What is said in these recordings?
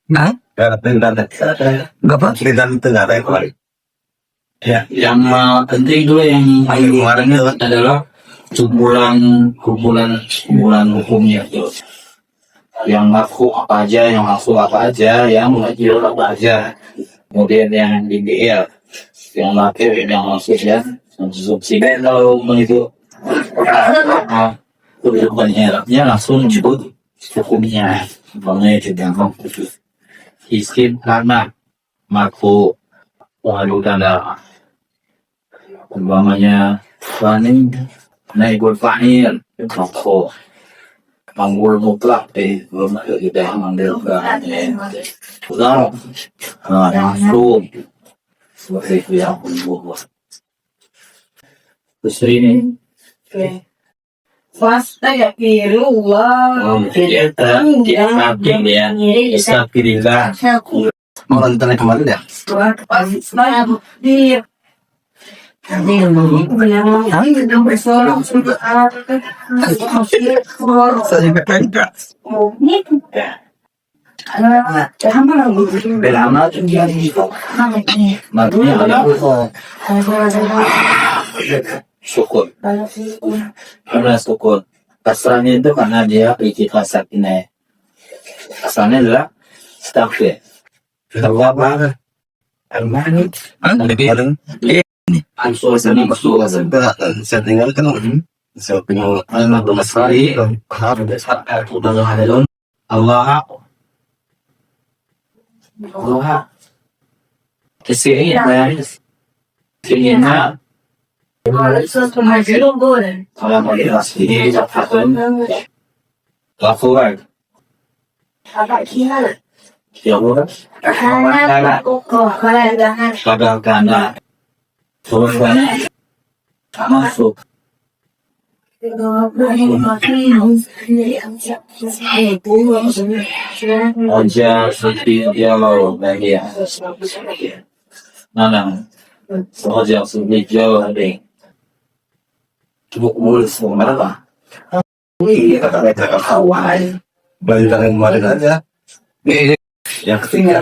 Nah, Gapa? Ya, yang penting dulu yang kemarin itu adalah kumpulan hukumnya tuh. Yang ngaku apa aja, yang wajib apa aja. Kemudian yang DBL, yang laki, yang masuk ya, subsidi kalau begitu. Kehidupannya Arabnya langsung disebut hukumnya. Umpamanya juga istim karena maku pengadukan umpamanya paning naibul fa'il maku manggul mutlak belum ada kita yang manggil langsung seperti itu yang terus ini Orang internet kemarin ya? Saya enggak. Syukur karena syukur kasrannya itu karena dia ikhlas sakinah. Asalnya adalah stafir. Apa? Almani. Lebih. Ansur sini masuk azan. Saya tinggal kan. Saya pengen anak bermasri. Allah. Kesini Sehingga kalau mau dikasih catatan laporan ya udah kadang kadang terus masuk aja seperti dia mau bagi mana saja seperti jauh ada cukup mulus mana Iya, kata kawan. Balik tangan kemarin aja. Yang ketiga.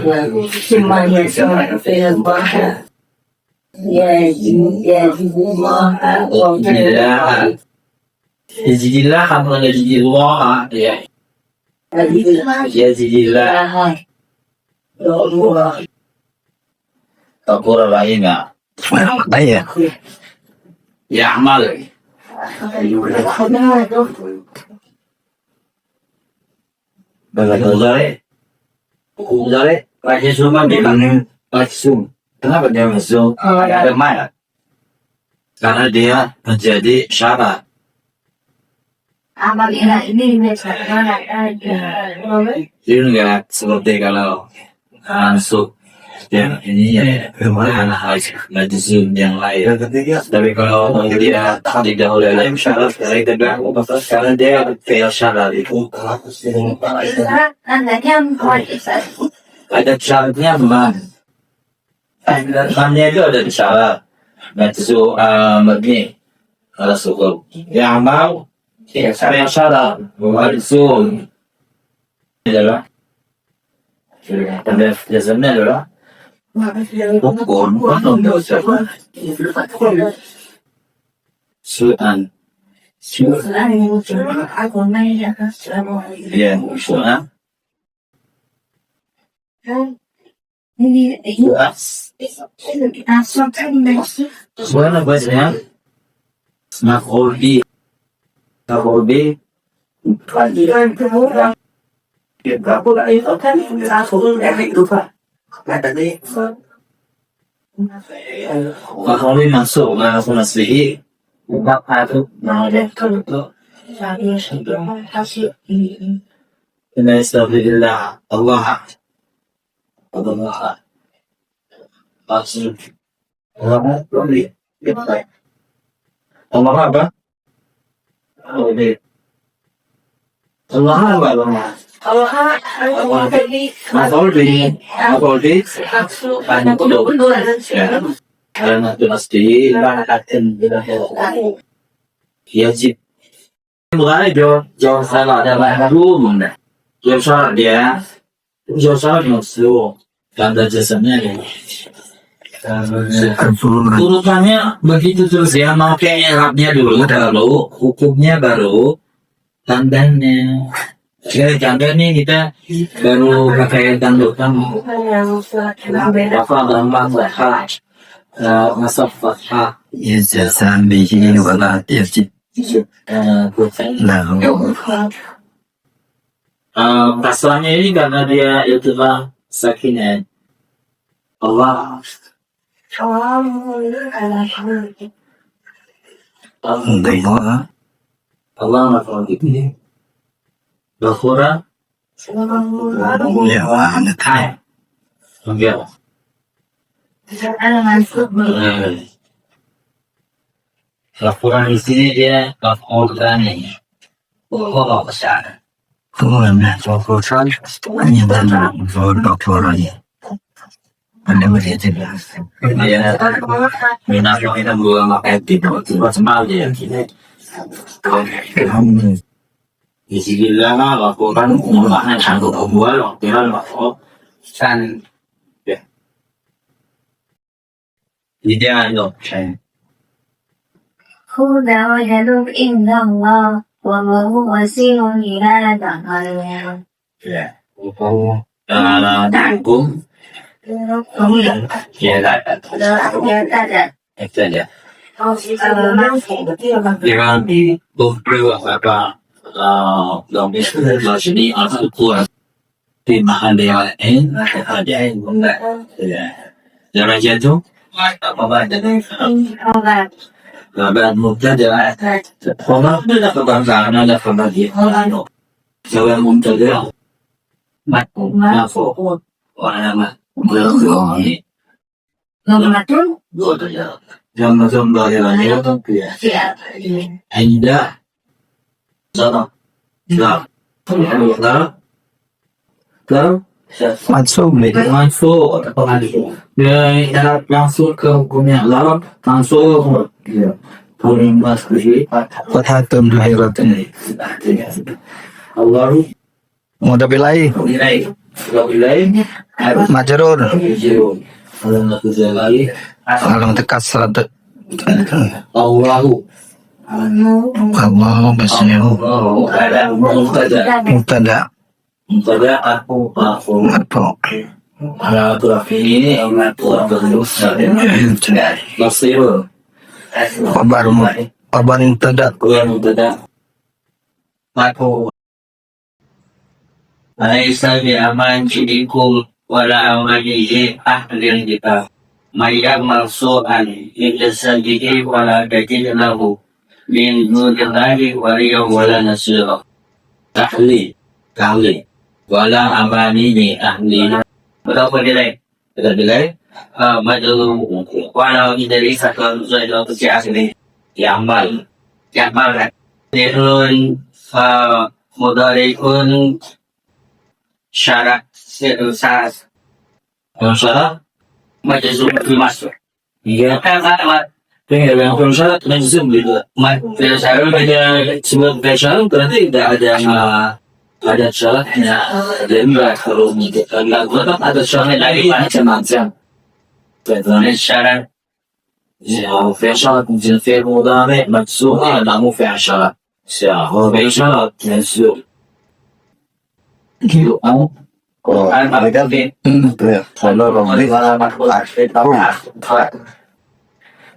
Jadilah kamu jadi Allah ya. Jadilah tak kurang lain nggak? Iya. Ya amal. Bagaimana? Lagi semua bilang langsung. Kenapa dia masuk? Ada mana? Karena dia menjadi syarat. Amal ini misalkan ada. Jadi enggak seperti kalau masuk yang ini ya kemana harus majuzum yang lain. Yang ketiga. Tapi kalau dia tidak oleh syarat dari kedua, karena dia fail syarat itu ada syaratnya memang. Namanya itu ada syarat. Majuzum begini kalau syukur yang mau fail syarat majuzum adalah dan biasanya adalah bukan dosa suan ya suan suan apa sih makolbi makolbi masuk langsung asli apa itu Inna istagfirullah Allah maksud Allah apa? Allah apa? Karena itu mesti yajib mulai jauh salah ada rumah jauh salah dia 有时候有食物干的这什么样的urutannya begitu terus ya mau kayak rapnya dulu baru hukumnya baru tandanya. Jadi contohnya kita baru pakai tanduk kamu apa gampang fathah nasab fathah يجزم به ولا يجب له kasrahnya ini karena dia itu sakinah Allah الله Allah maf'ul bihi Ghafura يا وعنك Hai enggak Ghafura di sini dia maf'ul tsani Allah besar هو من الفرصان أن يبنى فوق الدكتوراه pada melihat dia minat kita gua makai tipe semal dia di sini lah lakukan pengolahan sanggup buat waktunya waktu san ya jadi ada هدى وجلب إلا الله والله وسيع إلى دهره ya tanggung ya itu aja dengan beberapa dalam sini aku kuat di mahal yang ada yang enggak ya jangan jatuh apa aja Laban mubtada Koma Bila kebangsaan ada kebahagiaan Jawa mubtada Mafu Wanama Belakang Dua saja Jam dari lahir Anda Sana Nah Lalu maksum Masuk dia langsung ke hukumnya lalu langsung paling mas ke وتحتم الحيرة Allah متبلاي nilai مجرور kalau nggak kerja lagi على متكسرة Allahu الله بسير ada مبتدأ mubtada aku مرفوع على أطراف ini أطراف نصير خبر مبتدأ مبتدا مرفوع ليس بأمان جدكم ولا أمانيه أهل الكتاب من يعمل سوءا يجزى به ولا تجد له من دون الله وليا ولا نصيرا أهلي ولا أمانيه أهلي berapa nilai? Kita nilai maju walau dari satu zona kerja sini yamal kan nilai mudarikun syarat syarat syarat maju masuk iya kan pengen yang syarat maju gitu syarat beda sebelum syarat berarti tidak ada syaratnya dan kalau nggak tetap ada syaratnya dari macam-macam. Betul syarat. Ya, syarat mungkin fi'il mudhari maksud ada mu fi'il syarat. Siapa syarat maksud? Gitu. Quran mereka kalau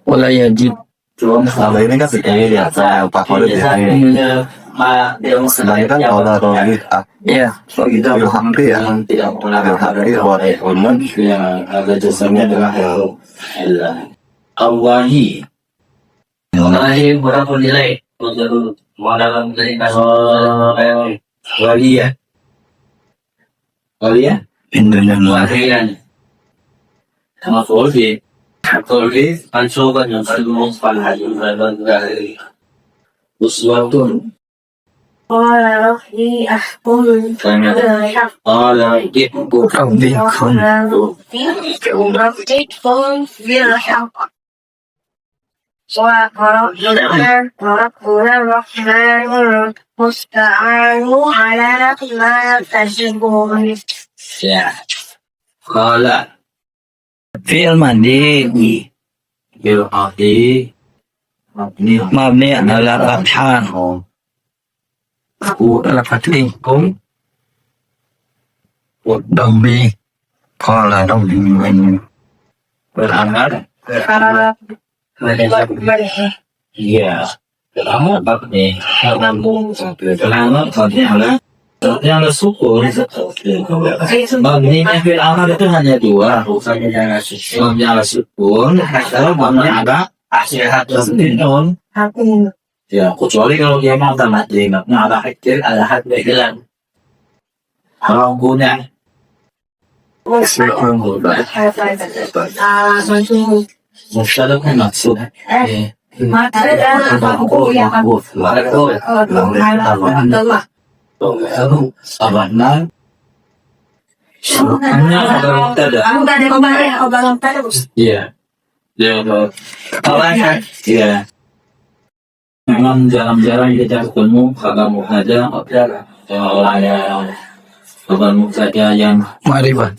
ولا يجب kalau ini kan sebenarnya ya saya pakai Selain kan kalau rohit ya itu hampir ya tidak pernah hampir boleh umum yang ada jasanya adalah Allahi Allahi berapa nilai menurut modal dari Waliyah Indonesia Waliyan sama Tolfi Ancoba yang sebelum Falhajul dari Uswatun قال ربي أحكم بالحق قال ربكم ربكم ربكم بالحق وربنا الرحمن المستعان على ما تصفون. Ya. Qala. Fi'il mandi Bil madi. Mabni. mabni ala fathah ala fathah cũng đồng bi kho là đồng bi mình Beramal. Iya. Beramal mabni. Beramal mabni yang ada syukur. Mabninya fil amal itu hanya dua. Mabni ala syukur. Kalau mabni ada asihat nun. Ya, kecuali kalau dia mau mabni ada hakil, ada hakil hilang. Kalau guna mubtada kan maksud. Ar-Rahman. Hanya ada mubtada. Iya. Ya, iya. Memang jarang-jarang kita ketemu khabar mubtada khabar mubtada yang ma'rifah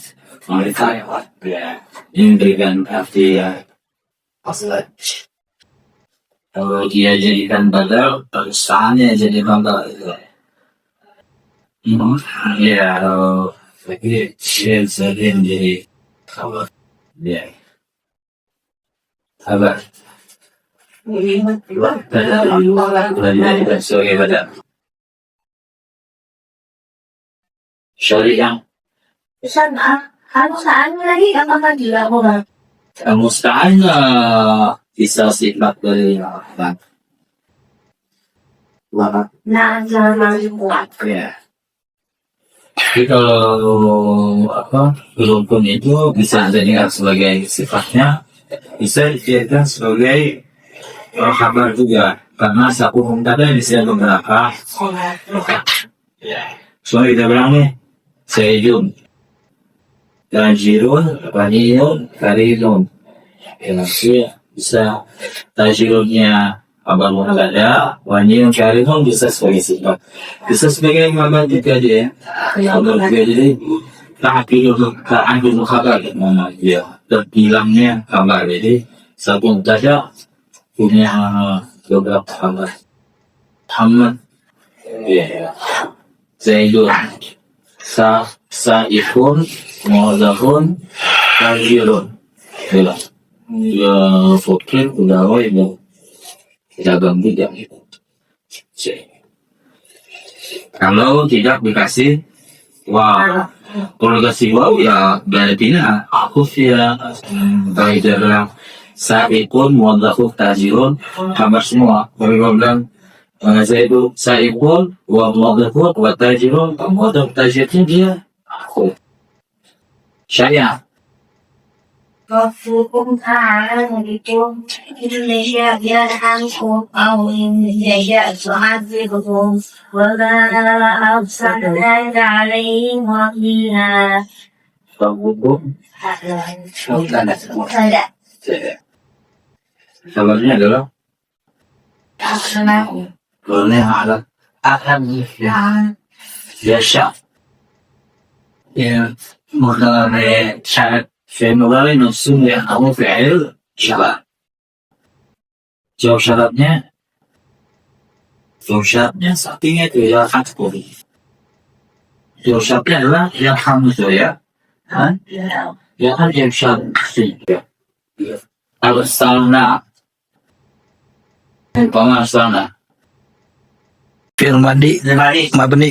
ma'rifah ya, yang berikan arti asal. Kalau dia jadikan badal, perusahaannya jadi badal. Ya, lagi sering jadi khabar. Ya, khabar. Sebagai badal. Syariah. Musta'an bisa sifat dari Allah. Ya. Jadi kalau rukun itu bisa dijadikan sebagai sifatnya, bisa dijadikan sebagai khabar juga, karena satu mubtada bisa beberapa. So kita bilang nih, Sayyidun, Tajirun, Paniyun, Karilun. Ya, bisa tajirunnya khabar mubtada, Paniyun, Karilun bisa sebagai sifat. Bisa sebagai khabar juga dia. Khabar juga jadi ta'akilul khabar namanya. Dan bilangnya khabar. Jadi satu mubtada punya beberapa khabar. Muhammad, ya, Zaidun, Sa'ifun, Mu'adzafun, Tajirun. Ya, fakir, pegawai, dagang tidak. Kalau tidak dikasih wow, kalau dikasih wow ya berarti aku ya baik dalam Sa'ikun, Mu'adzafun, Tajirun, kabar semua. Kalau bilang Zaidun, Sa'ikun, wa Mu'adzafun, wa Tajirun, Mu'adzafun, Tajirun dia aku. Syariah. ربكم أعلم بكم إن يشاء يرحمكم أو إن يشاء يعذبكم وما أرسلناك عليهم وكيلا. Rambutku Tidak. kabarnya adalah Qulnya akan yasha. Ya, mengenai syarat fenomena nafsu yang kamu fi'il syarat. Jawab syaratnya artinya itu ya hakku. Jawab syaratnya adalah yang kamu ya. Ya kan yang syarat. Arsalna. Arsalna. fi'il mandi mabni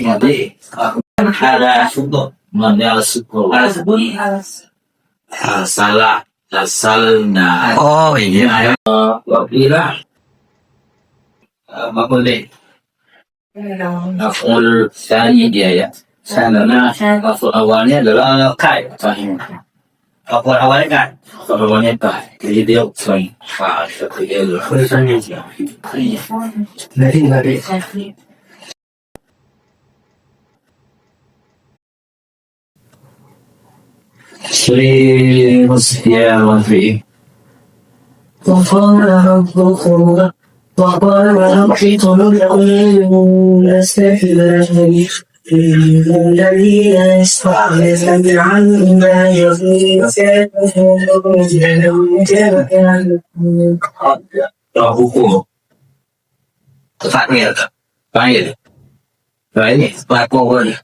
Ada syukur. Ada syukur. Salah. Asalna. oh iya Wabila. Mabni. Maf'ul tsani dia ya. Karena maf'ul awalnya adalah kai. Maf'ul awalnya kai. Maf'ul awalnya kai. Jadi dia sahih. Sri Musya Wafi وقال ربكم وقال ربكم ادعوني أستجب لكم الذين يستعجلون عن ما Rabbukum. Terakhir. Baik. Baik. Baik.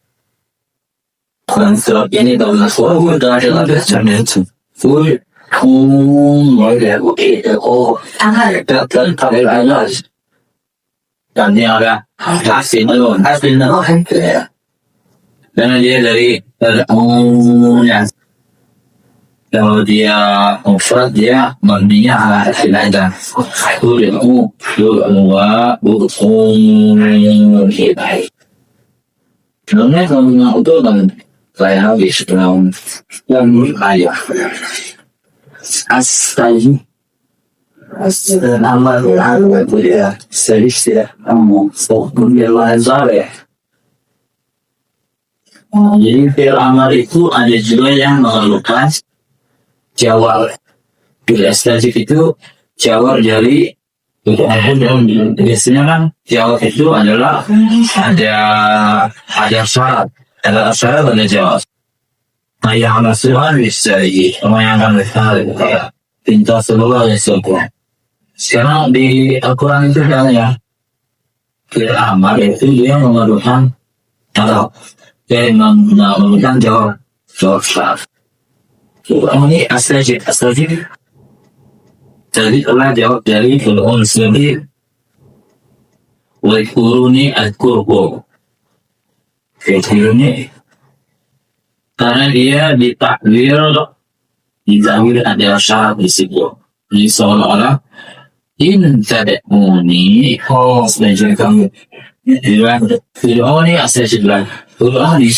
Dan surat ini dalam surat adalah cermin full mulai kita dan terlalu dan dia ada hasil dan dia dari umumnya kalau dia mufrad dia mabninya ala hasil ada tulimu wa baik karena kalau itu dan saya habis dalam yang ayah Astaghfirullah. Astaghfirullah. Ya, saya kamu soalnya lazare. Jadi fi'il amal itu ada juga yang mengeluarkan jawab. Fi'il istajib itu jawab dari biasanya kan jawab itu adalah ada syarat. Ada syarat ada jawab. Yang Rasulullah bisa memayangkan mereka pinta seluruh Rasulullah. Sekarang di Al-Quran itu kan ya, fi'il amal itu dia memerlukan atau dia memerlukan jawab syarat. Ini astajib. Jadi telah jawab dari Qur'an sendiri. Wa kuruni al-kurbu. Fi'il karena dia ditakdir ada syarat di situ. Jadi seolah-olah in tad'uni sebagai kamu Fir'auni astajib lak Fir'auni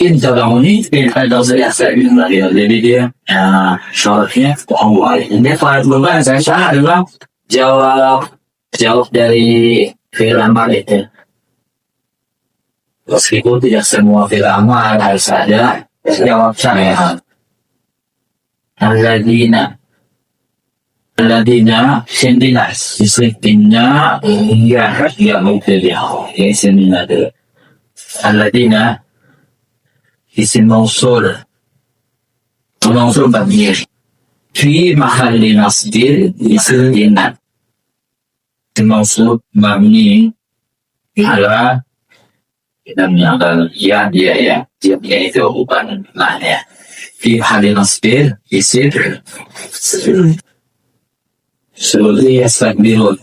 in tad'uni ada jadi dia syaratnya Allah. Ini kalau bukan saya syarat adalah jawab dari fi'il amal itu. Meskipun tidak semua fi'il amal harus ada jawab saya. Alladzina sindinas istiqinna ya mubtadi'ah ya sindinas alladzina isim mausul mabni fi mahalli nasbir istiqinna isim mausul mabni ala dan yang dia itu bukan maknanya di hadis nasbir isir seperti yastakbirun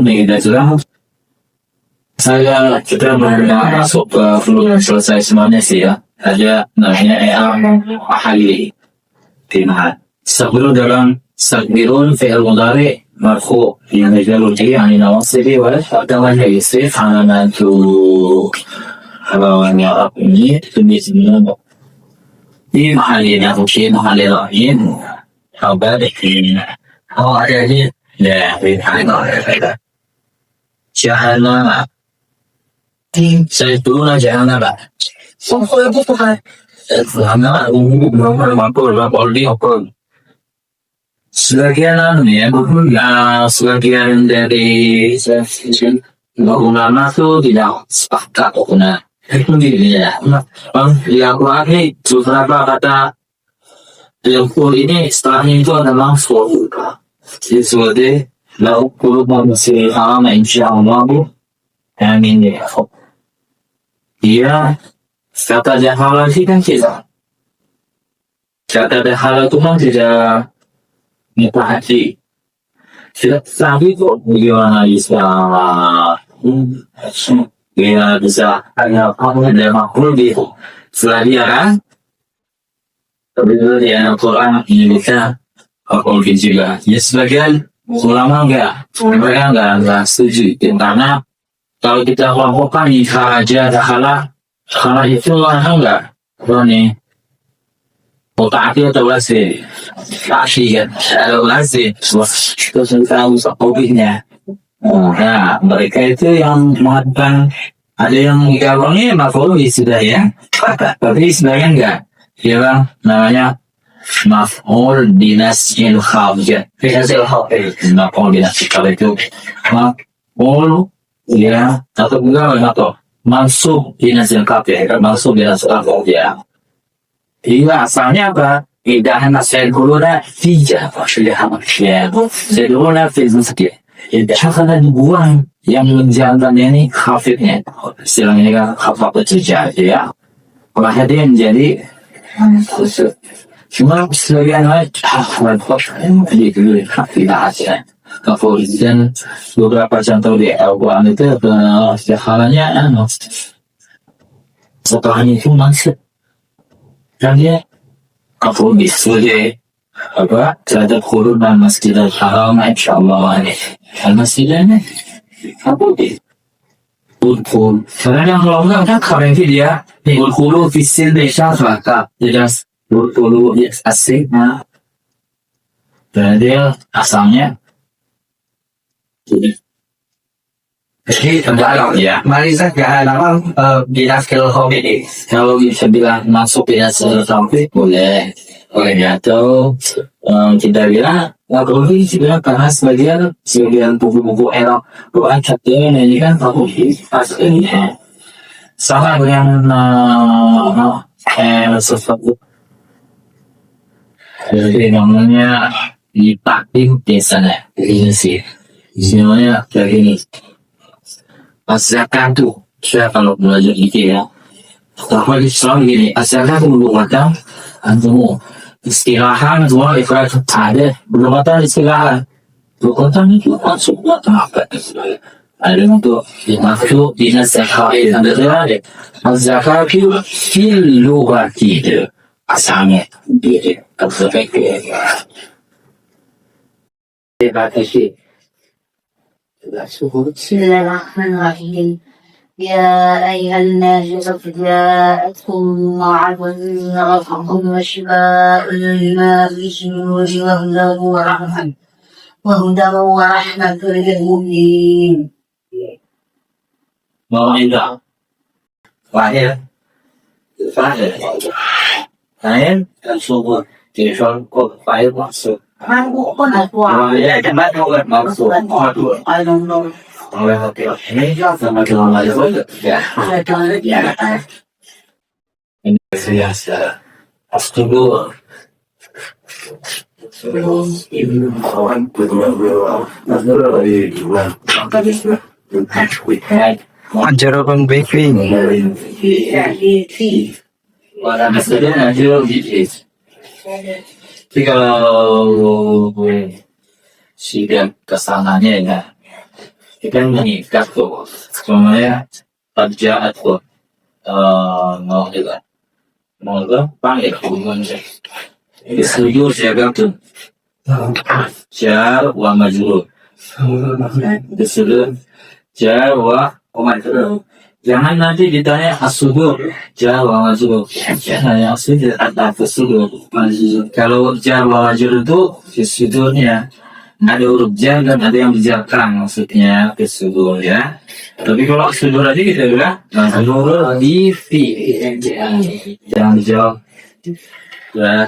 ini sudah saya kita masuk ke selesai semuanya sih ya ada namanya ahli timah yastakbirun fi'il mudhari مرفوع يعني جلوتي يعني نواصبي ولا أدوان يصير علامات حبوان يا ربي تميز في محلين أخشي محل رأيين أو بارحين أو عدد لا في حاجة جهنم سيكون جهنم سوف يبطل جهنم sebagian sebagian dari ulama itu tidak sepakat karena yang lain beberapa kata yang ini setelahnya itu adalah suatu sesuatu lau kulub masih haram insyaallah amin ya dia kata halal sih kan tidak kata halal itu kan tidak mutaati tidak sabi itu bagaimana bisa hanya kamu ada makhluk di setelah dia kan tapi itu di Al-Quran ini bisa makhluk juga ya sebagian ulama enggak setuju karena kalau kita kelompokkan jika aja ada halal itu enggak nih mutaati atau wasi kasih kan wasi terus tahu sopirnya. Nah mereka itu yang mengatakan ada yang gaulnya makhluk sudah ya tapi sebenarnya enggak dia bang namanya maf'ul binasil khabja. Binasil khabja. Maf'ul binasil khabja itu maf'ul ya atau bukan atau mansub binasil khabja. Mansub binasil khabja. Iya asalnya apa? Idah nasyaduluna fija ya. Syaduluna fi sedih. Idah karena dibuang yang menjalankannya ini khafifnya. Istilahnya kan khafaf terjadi ya. Kemudian jadi cuma sebagian lain tidak aja. Kemudian beberapa contoh di Al-Quran itu halanya setelahnya itu mansub dan dia kemudian sebagai apa terhadap khurun dan masjidil haram insyaallah al-masjidnya kemudian Ulkul. Karena kalau enggak kan keren dia. Ulkulu fisil desa maka jelas ulkulu asing. Dan dia asalnya. Jadi terdalam ya. Marisa kehalaman binasil khabja. Kalau bisa bilang masuk binasil khabja boleh. Atau kita bilang kalau sebenarnya karena sebagian buku-buku Arab Quran Khatib ini kan pasti sama dengan sesuatu jadi namanya di takdim desanya ini sih namanya kayak gini asalkan tuh saya kalau belajar gitu ya kalau Islam gini asalkan tuh belum antum istirahat dua ifrat ada belum ada istirahat bukan itu masuk apa ada untuk dimaksud dinas zakat ada zakat fil lughati asalnya dia tersepak Bismillahirrahmanirrahim. يا أيها الناس قد جاءتكم موعظة من ربكم وشفاء لما في الصدور وهدى ورحمة للمؤمنين. موعظة واحد فاعل فاعل الصبر تشعر فاعل مقصود ya cepat maksud I don't know. ini sama dengan ya ini biasa astugo Ajarkan baking. Pada maksudnya aja gitu. Tapi kalau sidang kesananya ya, kita mengikat tuh, semuanya kerja atau mau panggil hubungan sih. Setuju saya tuh, jar wa majrur, disuruh jar wa majrur. Jangan nanti ditanya asudur, Jawa majrur. Yang sudah ada asudur. Kalau Jawa majrur itu kesudurnya ada huruf jar dan ada yang dijarkan maksudnya kesudul ya. Tapi kalau sudur aja kita bilang majrur di fi. Jangan dijawab. Ya,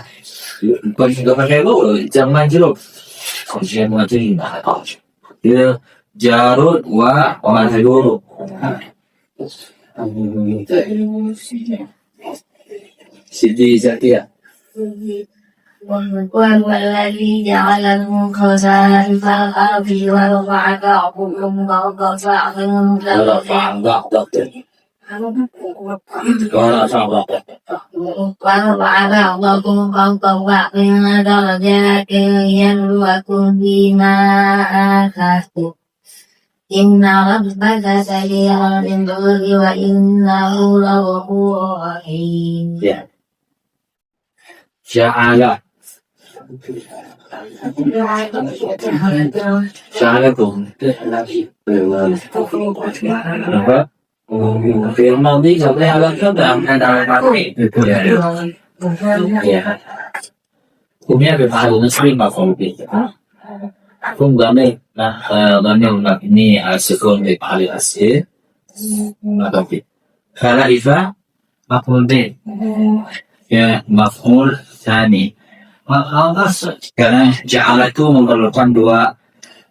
bukan juga pakai lo, jangan majrur. Jangan majrur gimana? Dia jarud wa majrur. Siti Zakia. وهو الذي جعل لكم خسائف الأرض ورفع بعضكم فوق بعض ورفع بعضكم فوق بعض درجات ليبلوكم فيما آتاكم إن ربك سريع العقاب وإنه لغفور رحيم. Ja'ala. Ja'ala tuh. Apa? Film nanti sampai alat sedang ada mati. Ya. Hukumnya berpahala sering makom itu. Hukum gamai. Nah, gamai ini sekon berpahala asli. Makom. Kalau ifa makom ya maf'ul tsani Karena ja'ala itu memerlukan dua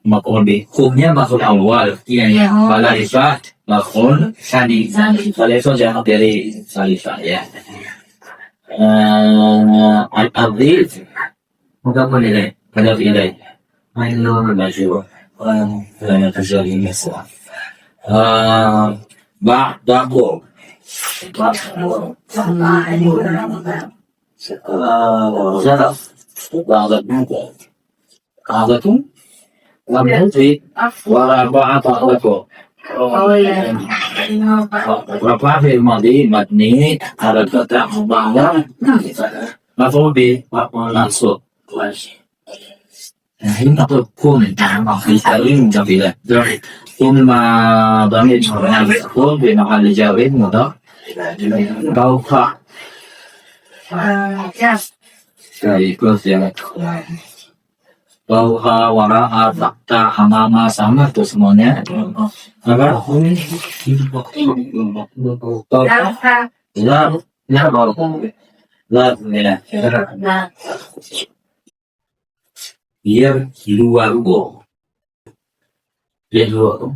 maf'ul bih. Hukumnya maf'ul awal. Iya. Salifah maf'ul tsani. Salifah jangan dari salifah ya. Al-adhif mudafun ilaih. Mudaf ilaih. Ainul majrur. Dan terjadi masalah. Ba'dahu. Zaraf. Ba'dahu. Ba'dahu. Lam yadri. Waraba'at ba'dahu. Oh iya. Berapa fi'il madhi mabni ala al-fath ba'da maf'ul bih mansub. Nah, ini apa kun misalnya jawablah. Kun ma dhamir maf'ul bi mahall jawab mudhaf. Kaufa. Yes. Jadi plus ya. Bauha, wara'a, fakta, hamama, sama tuh semuanya. Apa? Lab, ya baru. Lab, ya. Biar luar go. Biar luar go.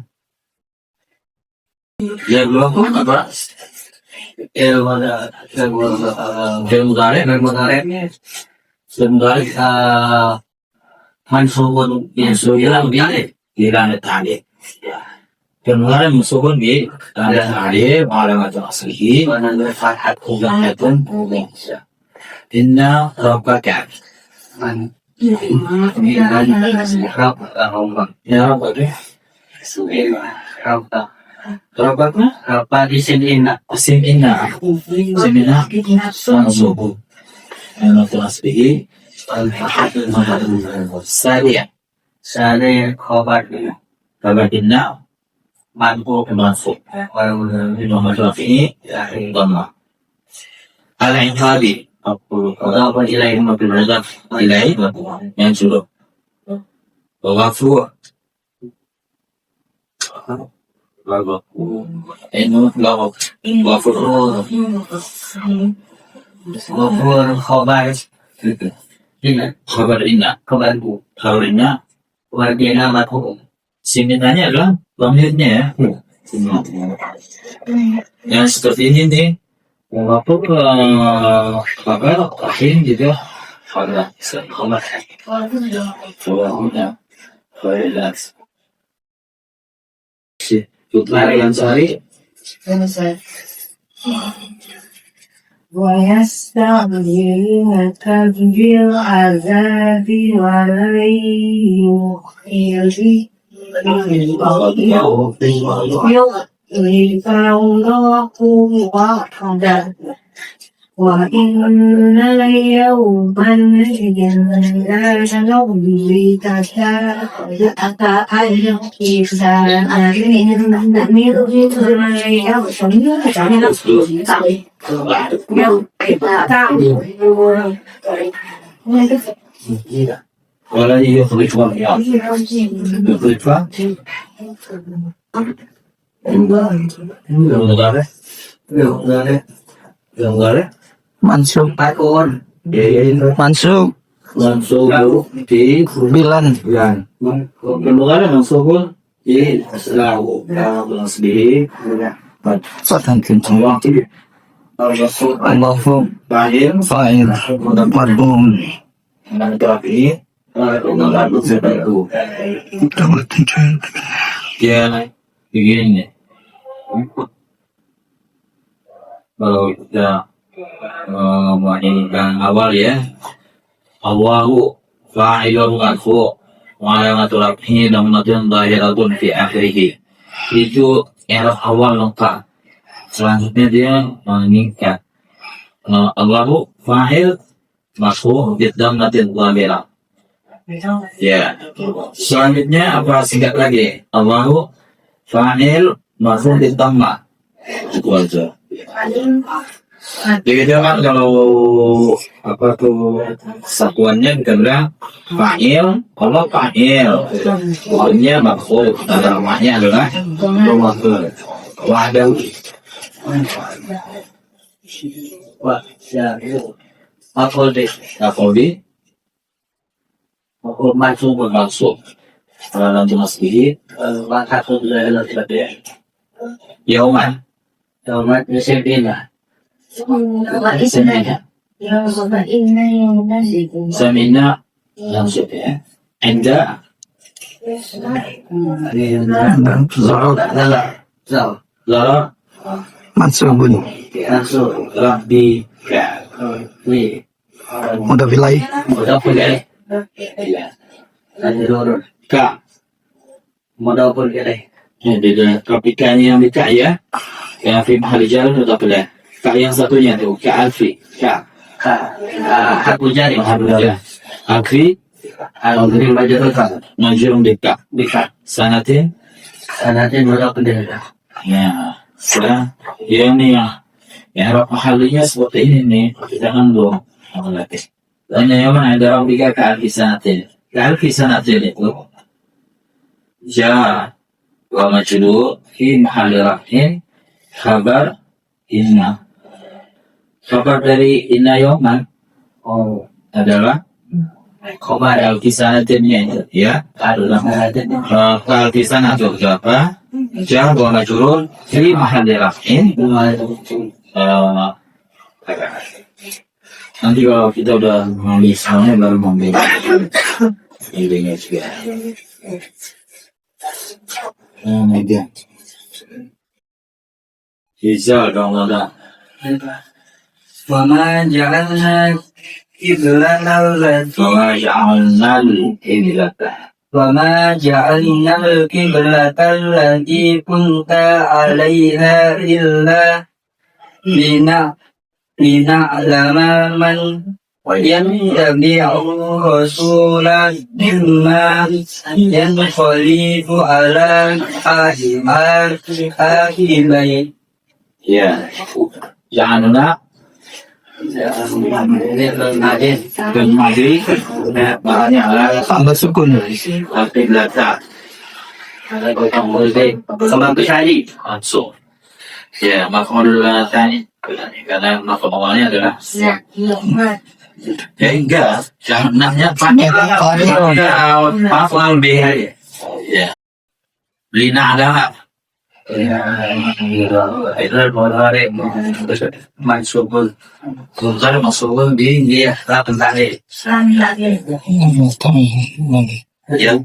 Biar luar go apa? Sebenarnya mansubun bilang bilang tadi. Kemarin mansubun bi tadi alamat aslihi fathat kudatun inna rabbaka Rabbaka di sini mansubun alamat aslihi Sari khabar inna manqu mansub wa ini dhamma al-inqabi apa ilaih mabil mudhaf ilaih yang suruh wafu inu lagu wafu khabar khabar inna wargina mathu siminanya adalah lamirnya ya. Yang seperti ini nih waktu khabar akhir gitu khabar Tutlayan sari ويستعجلونك بالعذاب ولن يخلف الله وعده وإن يوما عند ربك wala yukhrij wa Mansub mansub di bilan Kemudian mansub di selalu di fatan kuntum Allahu bahir fa'il marhum dan terakhir ya begini kalau kita menginginkan awal ya Allahu fa'ilun marfu wa alamatul raf'i dhammatun dhahiratun fi akhirih itu i'rab awal lengkap. Selanjutnya dia meningkat Allahu fa'il marfu bi dhammatin dhahirah. Ya. Selanjutnya apa singkat lagi? Allahu fa'il marfu bi dhammah. Itu aja. Begitu kan kalau apa tuh satuannya kita bilang fa'il, kalau fa'il warnanya maksud namanya adalah wadah akodi maf'ul mansub. Kalau nanti masih langkah sudah lebih yauman nisibina وإن وإن ينسكم samina langsung ya anda lara Mansubun. rabbi ka Mudah bilai. udah boleh ka مضاف إليه jadi topikanya yang bika ya yang fi mahal jar udah boleh ka yang satunya tuh ka alfi ka حق جاري alfi الغريب مجرور majrur bika بك sanatin سنتين مضاف إليه ya sudah ya ini ya Arab mahalnya seperti ini nih kita kan belum lagi dan yang mana ada orang tiga ke sanatin itu ja wa majlu fi mahalli rafin khabar inna khabar dari inna yoman adalah khabar al-kisanatinnya itu ya adalah al-kisanatu itu apa ja wa majrur fi mahalli rafin nanti kalau kita udah nulis soalnya baru membedakan idenya juga ini dia Hijau dong Lola وما جعلنا قبلة التي Wama ja'alnal qiblata وما جعلنا القبلة التي كنت عليها إلا لنعلم من يتبع الرسول ممن ينقلب على عقبيه ya ja'alna dan madi maknanya adalah Tambah sukun. al-qiblata sama Bukhari langsung ya maf'ul tani karena maf'ul awalnya adalah ya enggak ja'alnanya pakai maf'ul bihi ya lina adalah itu Bukhari mansubul Bukan maksudnya dia tentang yang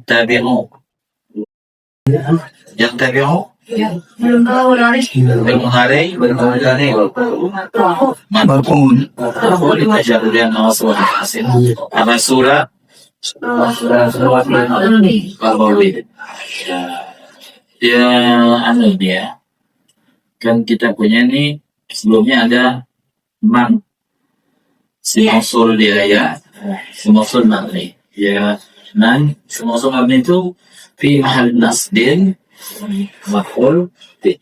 tabi'u بالمهاري Marfuun. للتجرد النواصب والمحاسن أما سورة Al-Maulid ya anu dia kan kita punya nih sebelumnya ada man si mausul dia ya si mausul mabni ya man si mausul mabni itu fi mahal nasbin maf'ul bi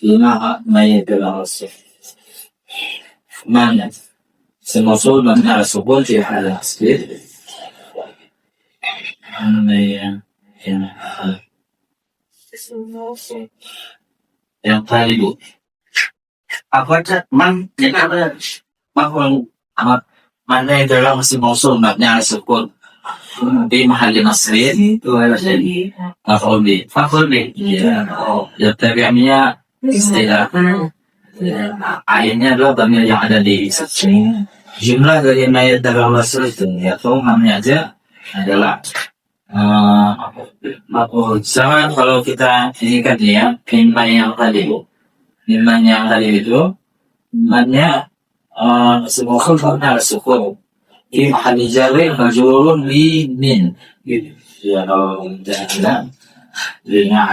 lima ma yadullu rasul man si mausul mabni ala sukun fi mahal nasbin yang tadi bu apa aja man jadi apa maf'ul amat mana yang dalam si mausul mabni ala sukun di mahal nasbin maf'ul bi ya tabi'nya istilah akhirnya adalah dhamir yang ada di jumlah dari mayat dalam rasul itu ya namanya aja adalah sama kalau kita ini kan ya mimman yang tadi itu maknanya semua khulfana sukun di mahal jarri majrurun bi min gitu ya kalau tidak lina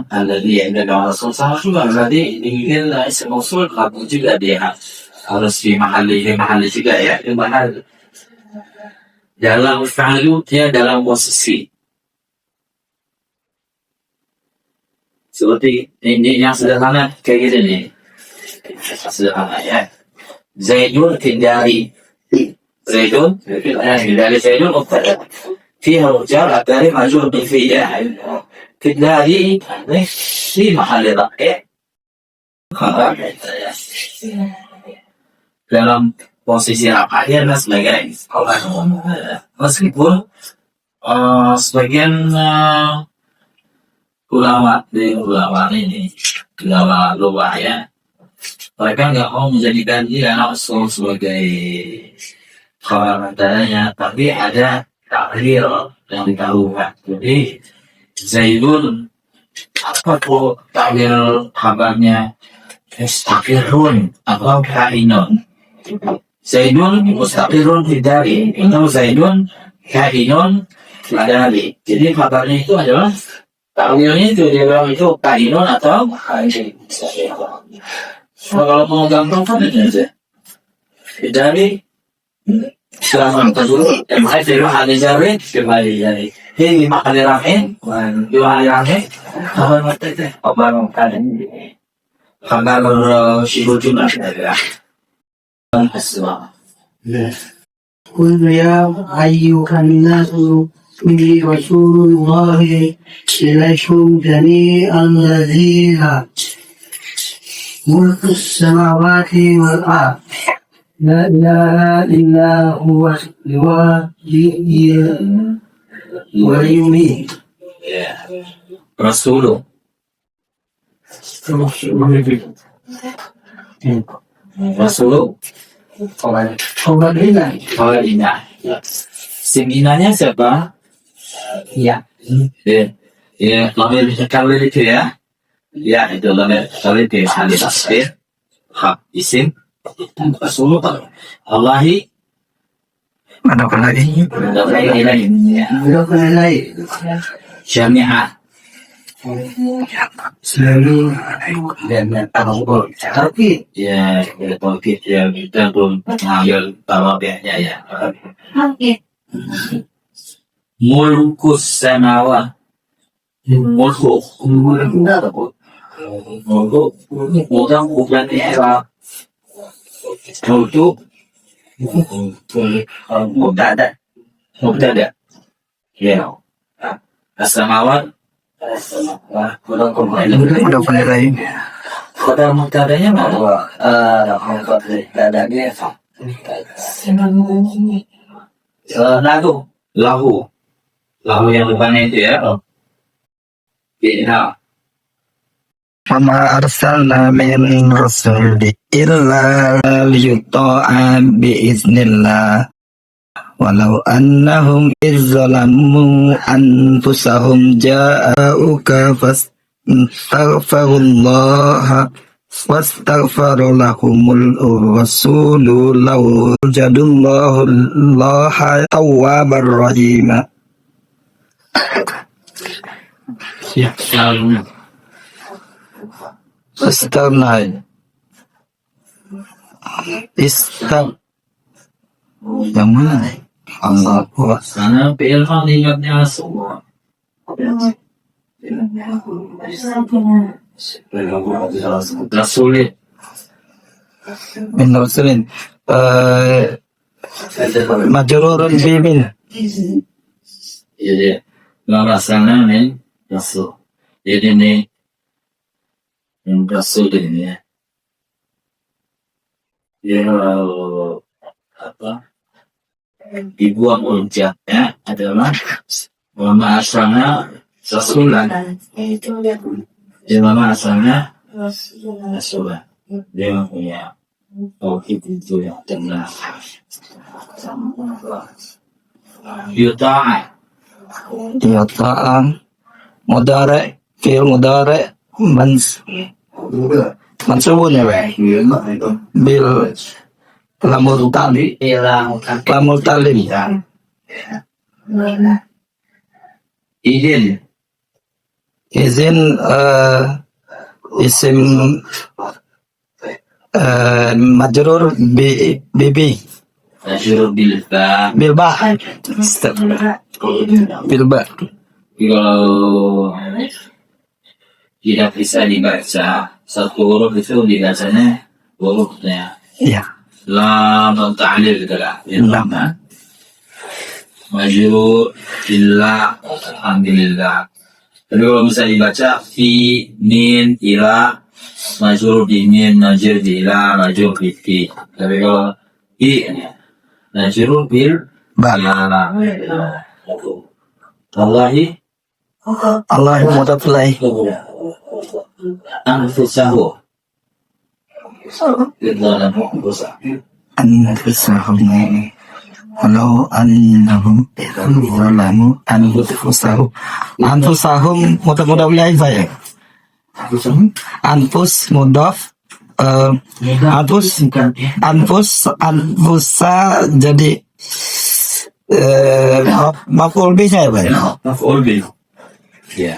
alladhi inda rasul sallallahu alaihi wasallam berarti isim mausul kamu juga dia harus di mahal juga ya di mahal dalam fa'alu dia dalam posisi seperti ini yang sederhana kayak gini nih sederhana ya Zaidun tindari Zaidun mubtada fiha jar dari majrur bi fi'il tindari di mahal rafi' dalam posisi rafa'nya dan sebagainya. Meskipun sebagian ulama ini, ulama luar ya, mereka nggak mau menjadikan dia langsung sebagai khabar mubtada'nya, tapi ada takhir yang didahulukan. Jadi Zaidun, apa tuh takhir kabarnya? Mustaqirun atau kainun. Zaidun mustaqirun fidari, atau Zaidun kainun fidari. Jadi kabarnya itu adalah takhirnya itu dia bilang itu kainun atau kain. Kalau mau gampang kan aja. Fidari selama tersebut, emang itu ada jari, jadi ini makan dirahin, dua dirahin, kabar mati, kabar makanan. Kabar syibujun ada. قل يا أيها الناس إني رسول الله إليكم جميعا الذي ملك السماوات والأرض لا إله إلا هو يحيي ويميت. Rasulullah. Khawarinah. Singinanya siapa? Ya. Ya, lamir kalau itu ya. Ya, itu lamir kalau itu hadis asfir. Hak isim. Rasulullah. Allahi. Ada apa lagi? Jami'ah. Selalu dan tapi Ya, tauhid ya kita tuh mengambil tawabiahnya ya. Mulkus samawat. Mulku bukan era. Mulku mubtada. Ya. As-samawat. Udah mulai. Khabar mubtadanya mana? Lahu yang depannya itu ya. Ya. وما أرسلنا من رسول إلا ليطاع بإذن الله ولو أنهم إذ ظلموا أنفسهم جاءوك فاستغفروا الله واستغفر لهم الرسول لوجدوا الله توابا رحيما. Yang mana? Allah kuat. Sana fi'il ingatnya semua. Rasulid. Min rasulin. Majrurun bimin. Jadi rasanya nih rasul. Jadi nih rasul ini ya. Ya apa? Dibuang uljatnya adalah mama asalnya rasulan. Dia mama asalnya rasulan. Dia punya tauhid itu yang benar. Yuta'a. Yuta'an mudare fi'il mudare mansubun ya Pak? Bil lamul tali lamul talim Izin izin isim majrur bi Asyur bilba. bil ba bil ba. Kalau tidak bisa dibaca satu huruf itu dibacanya hurufnya Ya. lam dan ta'lil gitu lah. Lam. Majrur billah alhamdulillah. Tapi kalau bisa dibaca fi min ila majrur di min majrur di ila majrur di fi. Tapi kalau Najrul bil Bala. Allahi Allahu mutafilai. anfusahu. Idzalamu anfusahum. Anfusahum. Walau annahum zalamu anfusahum. Anfusahum mutafilai saya. Anfus mudaf anfusa jadi maf'ul bihnya ya Pak? Maf'ul bih. Ya.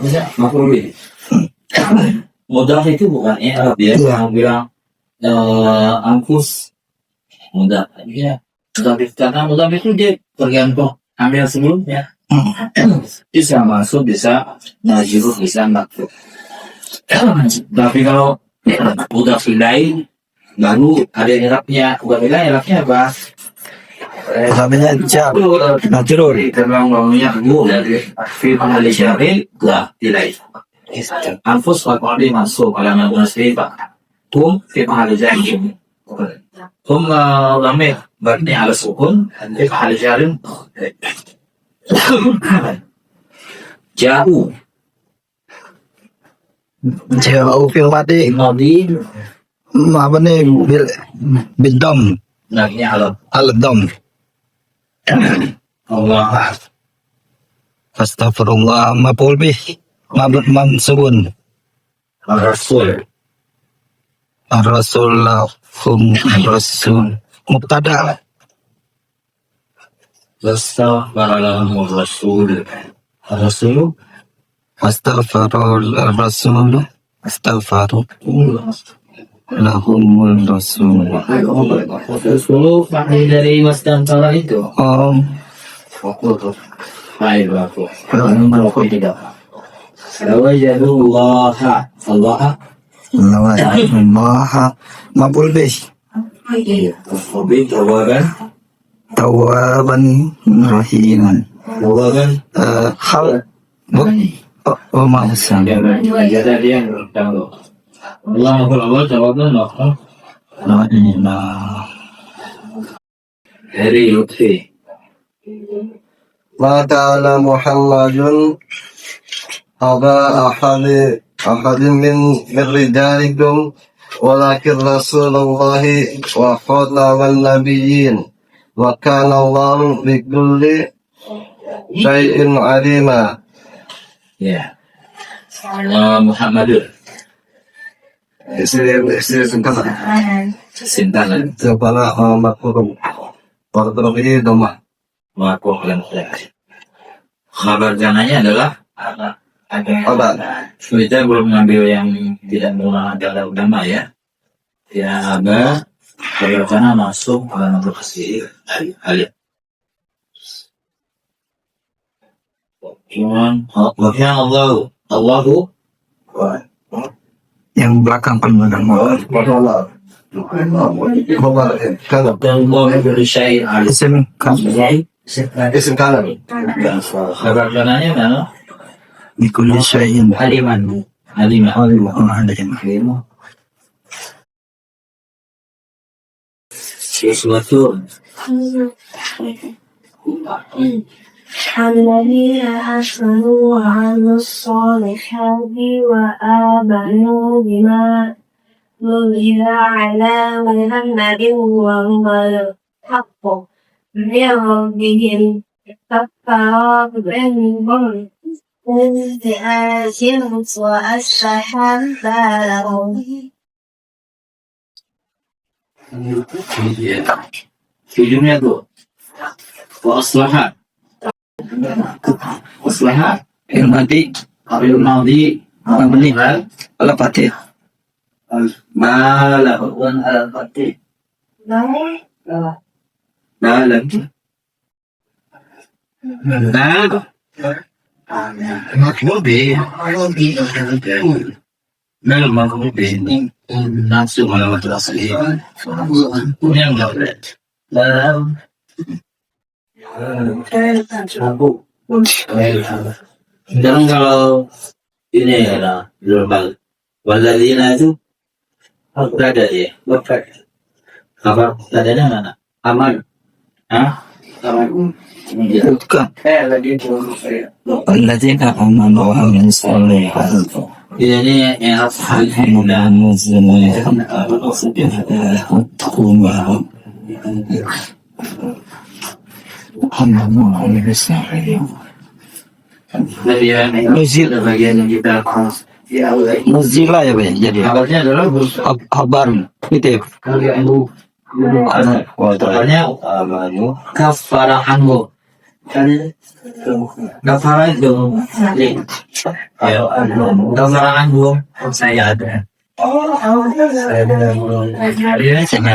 Bisa maf'ul bih. Mudaf itu bukan i'rab ya. Iya. Yang bilang anfus mudaf ya. Mudaf karena mudaf itu dia tergantung ambil sebelumnya. Bisa masuk, bisa najrul, bisa maksud. Tapi kalau mudaf lain baru ada i'rabnya. Bukan bilang i'rabnya apa? Namanya jar najrul. Terbang baunya dari fi mahali syaril lah tidak. Anfus waktu masuk alamat nasib tum fi mahali syaril. Tum lamir berarti ala sukun fi mahali syaril. Jauh Jauh fil mati. madi Apa nih bil dom naknya alam al dom. Allah Astagfirullah maf'ul bih mansubun. Rasul Rasul rasul mubtada. Astaghfirullahal Rasul Rasul Astaghfirullah rasul astaghfirullah lahumul rasul. Rasul fahmi dari mastantara itu. Baik bagus. Kalau tidak. Lawajadullah Allah Allah maf'ul bih Hobi tawagan tawaban rahiman. Hal ma'asam. Jadi dia tahu. Allah jawabnya dari Lutfi. ما كان محمد أبا أحد من رجالكم ولكن رسول الله وخاتم النبيين وكان الله بكل شيء عليما. Ya. Muhammad. Istri Sintanan. Kepala makhluk Portugis ini domah. Mengaku kalian kabar jananya adalah Apa? kita belum mengambil yang tidak menggunakan utama ya. Ya Aba kabar jana masuk dalam lokasi alif. Cuman wakilnya Allahu Yang belakang penulisan dan Allah bersyair alif. isim kan Isim kanan. Kabar jananya mana? Bikuli syai'in Aliman. Sesuatu الذين أحسنوا وعملوا الصالحات وآمنوا بما نزل على محمد وهو الحق من ربهم كفر بينهم سيئاتهم وأصلح بالهم. ujungnya tuh waslahat yang mati Qabil madhi mabni ala fatih Malahun al-fatih Malam Maklubi Malam maklubi Nafsu malam asli Yang gawat Malam Sekarang kalau ini ya global Waladina itu berada ya Apa tadanya mana? Aman. Hah? Aman. Bukan. lagi الذين آمنوا وعملوا الصالحات Ini yang harus ولا نزل واتقوا معهم آمنوا وعملوا الصالحات Nuzil. bagian yang kita Nuzila ya Pak jadi kabarnya adalah kabar gitu ya. kabarnya kafara anhu kafara itu kafara anhu saya ada Saya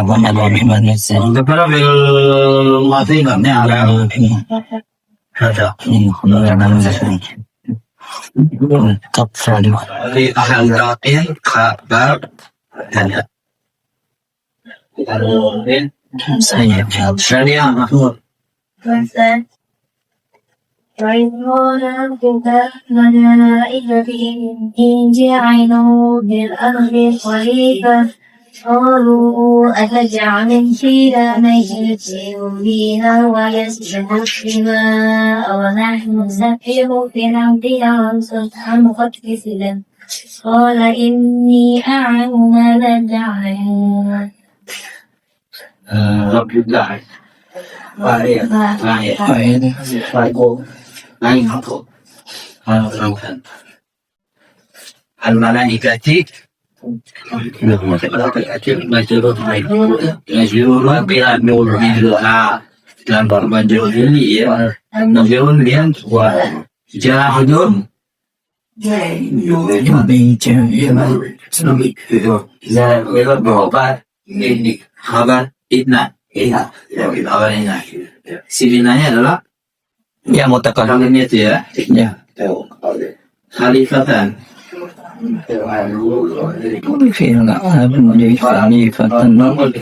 punya babi manusia. kafara bil mati nggaknya ada Kafar di ahal datin kabar ada saya syariah mahmud ويقول الكتاب الملائكة إني جاعل بالأرض خليفة قالوا أتجعل فيها من يفسد فيها ويسفك الدماء ونحن نسبح بحمدك ونسبح نقدس لك قال إني أعلم ما لا تعلمون Alhamdulillah. Baik. Al-malaikati majrurun bila nurha dan bermanjur ini ya majrurun lian wa jahidun ini kabar idna kabar ini silinanya adalah ya mutakallim kalimnya itu ya ya khalifatan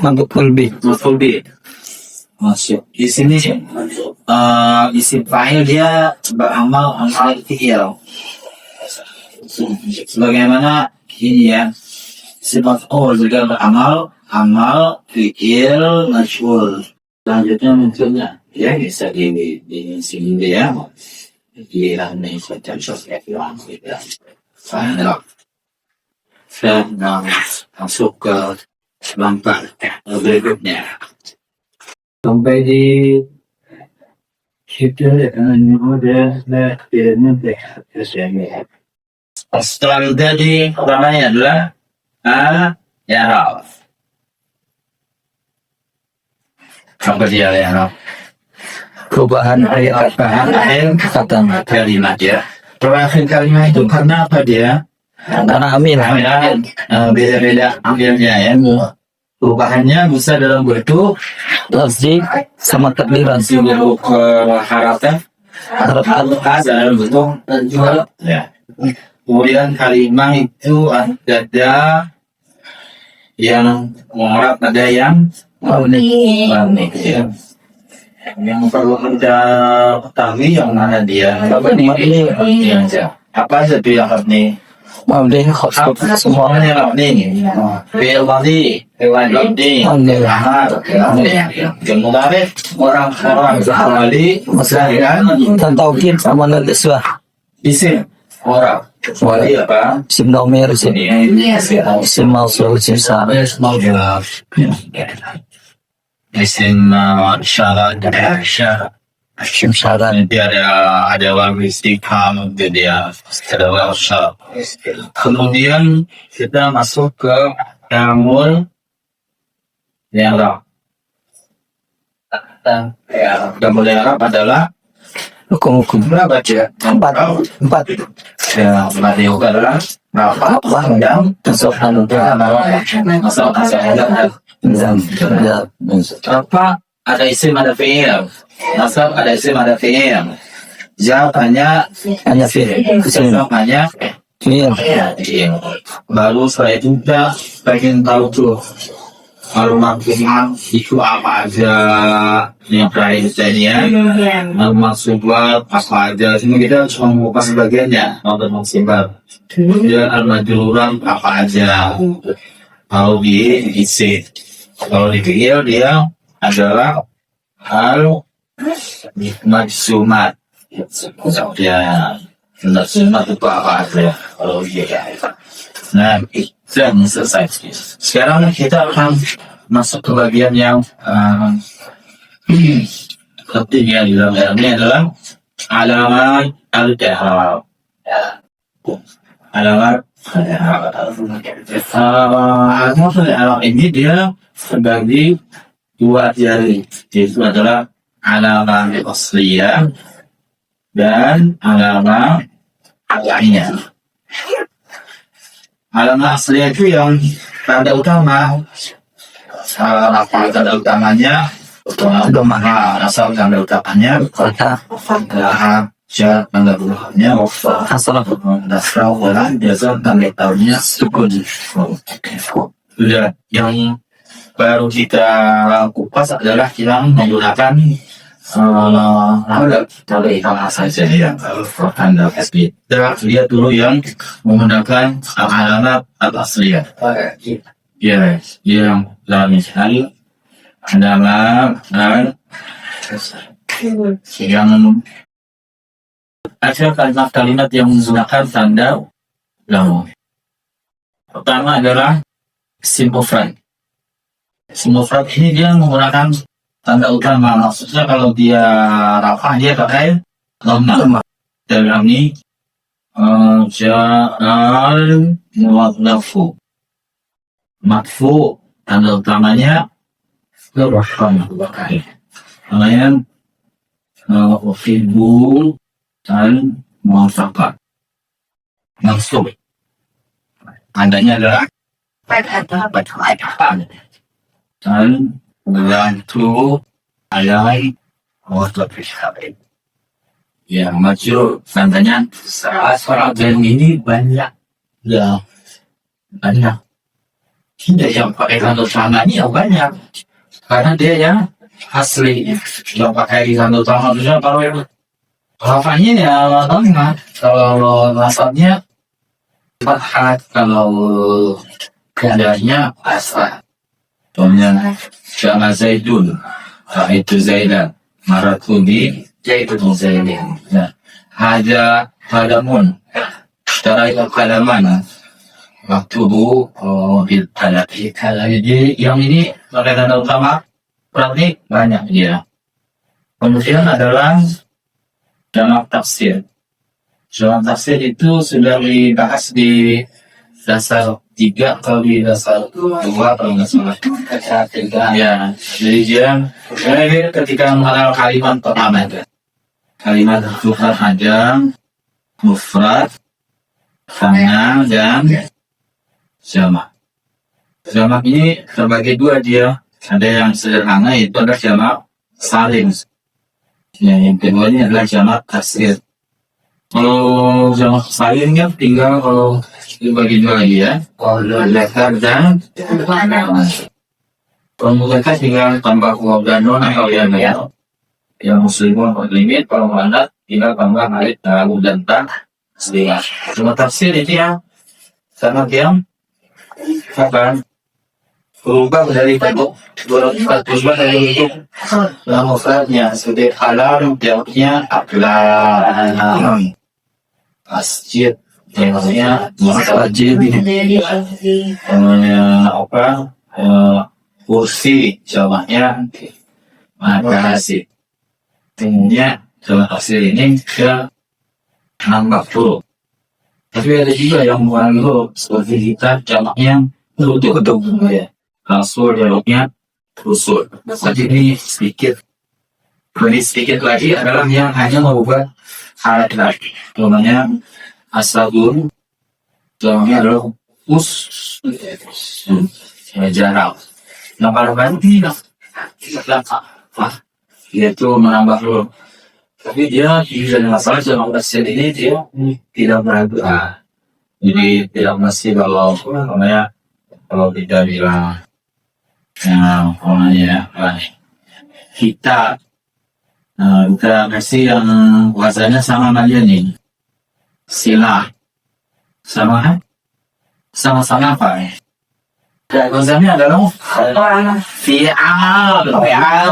maqbul bi maf'ul bih. Masuk di sini isim fa'il dia beramal amal fi'il. Sebagaimana ini ya sifat juga beramal amal fi'il maf'ul. Selanjutnya munculnya ya bisa di sini dia giliran nih macam sosial fa'il. Nah, masuk ke bangkal berikutnya. Sampai di situ udah setelah tadi namanya adalah Yaraf. Apa dia Yaraf? perubahan ayat Kata kalimat ya. Terakhir kalimat itu karena apa dia? karena amin Beda-beda ambilnya ya. Perubahannya bisa dalam bentuk tasdik sama takdiran bentuk haratan dalam bentuk juga ya. Kemudian kalimat itu ada yang mu'rab, ada yang mabni ya. Yang perlu kita ketahui yang mana dia apa saja yang mabni mabni semuanya mabni fi'il madhi mabni kemudian orang-orang wali dan taukid sama nadiswah isim orang wali apa isim domir isim mausul isim syarat isim syarat isim syarat nanti ada wawu istifham dia ada wawu syarat. Kemudian kita masuk ke amul i'rab. Amul i'rab adalah hukum berapa aja? empat Ya, berarti adalah apa dan kesopan apa ada isim ada fi'il. Nasab ada isim ada fi'il. Jawab hanya fi'il hanya fi'il baru setelah itu kita pengen tahu tuh al-maqsumah itu apa aja yang terakhir ya al-maqsubat apa aja semua kita cuma mengupas sebagiannya nonton maksimal kemudian al-majruran apa aja mau diisi Kalau di fi'il dia adalah al majzumat. Ya, majzumat itu apa ya? Kalau dia. Nah, itu yang selesai. Sekarang kita akan masuk ke bagian yang penting ya di dalam ini adalah alamat al-i'rab. Alamat al-i'rab ini dia terbagi dua jari, yaitu adalah alamat asliyah dan alamat al-'ainiyah. Alamat asliyah itu yang tanda utama. Tanda utamanya asal tanda utamanya adalah tanda belakangnya dasar biasa tanda tahunya sukun. Sudah yang baru kita kupas adalah yang menggunakan saja ya tanda tasbih. Kita lihat dulu yang menggunakan alamat al-asliyah. Ya, yang misalnya adalah yang ada kalimat-kalimat yang menggunakan tanda lam. Pertama adalah isim mufrad. Isim mufrad ini dia menggunakan tanda utama. Maksudnya kalau dia rafah dia pakai dhamma. Dalam ini ja'al muwadzafu. Matfu tanda utamanya kemudian fibu dan muafakat maksud tandanya adalah dan bantu alai muafakat ya maju tandanya saat ini banyak ya banyak. Tidak yang pakai tanda utamanya banyak karena dia yang asli yang pakai tanda utama itu kalau yang hafalnya ya lama kalau nasabnya fathah kalau keadaannya asal contohnya syama zaidun itu zaidan maratuni zaidun zaidin nah ada kalamun cara itu kalaman waktu bu jadi yang ini pakai tanda utama berarti banyak dia. Kemudian adalah jamak tafsir. Jamak tafsir itu sudah dibahas di dasar 3 atau di dasar 2 kalau nggak salah. Ya, jadi dia ketika mengenal kalimat pertama itu kalimat mufrad aja, mufrad, sana dan jamak. Jamak ini terbagi dua dia. Ada yang sederhana itu adalah jamak salim. Ya, yang kedua ini adalah jamak taksir. Kalau jamak salim kan tinggal kalau dibagi dua lagi ya. Kalau lekar dan kalau mereka tinggal tambah waw dan nun atau yang ya. Yang muslimun muslimin kalau mana tinggal tambah alif dan ta. Jamak taksir itu ya sama yang kapan berubah dari bentuk berubah dari bentuk mufradnya sudah alam jawabnya aklan masjid maksudnya masjid apa kursi jawabnya makasih tingginya jawab hasil ini ke nambah huruf. Tapi ada juga yang bukan huruf seperti kita jamaknya untuk ya. Rasul jawabnya rusul. Jadi ini sedikit lagi adalah yang hanya mengubah harakat. Namanya asabun. Jawabnya adalah jarak. Yang paling banyak yaitu menambah huruf. Tapi dia tidak masalah jamak taksir ini dia tidak beragam. Jadi tidak mesti kalau namanya kalau kita bilang kita kasih yang bahasanya sama aja nih sila sama-sama apa Bahasanya adalah fi'al.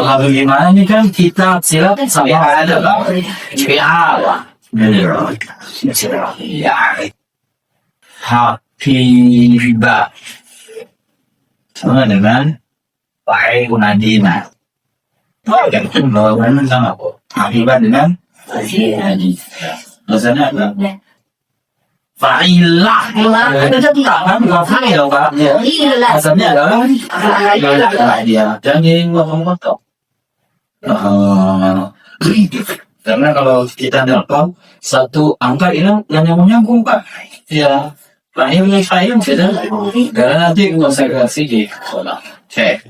Bagaimana ini kan kita silap sama adalah fi'al. Habiba sama dengan baik unadina. Bahwa sama kok. Habiba dengan bahasanya adalah fa'ilah. Itu tangan bukan fa'il Pak. Bahasanya adalah dia. Jangan ngomong kotor. Karena kalau kita dapat satu angka ini yang nyambung Pak. Ya, fa'ilnya fa'il sudah. Karena nanti konsekuensi di cek.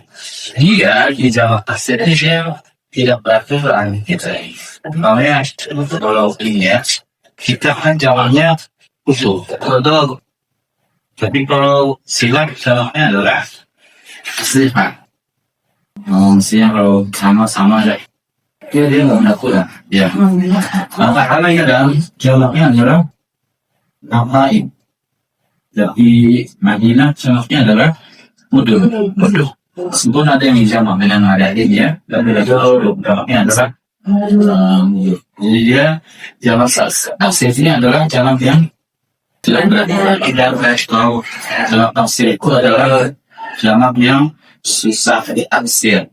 Dia di Jawa Tasir dia tidak beraturan kita. Makanya kalau ini ya, kita kan jawabnya usul. Betul. Tapi kalau silap jawabnya adalah sifat. Maksudnya kalau sama-sama deh. Dia nggak melakukan. Ya. Maka ini adalah jawabnya adalah ngapain. Jadi Madinah jawabnya adalah mudah. Meskipun ada yang dijawab dengan ada ya. Dan jawabnya adalah jadi dia jawab aslinya adalah jawab yang tidak tahu. Jawab tafsir itu adalah jawab yang susah diaksir.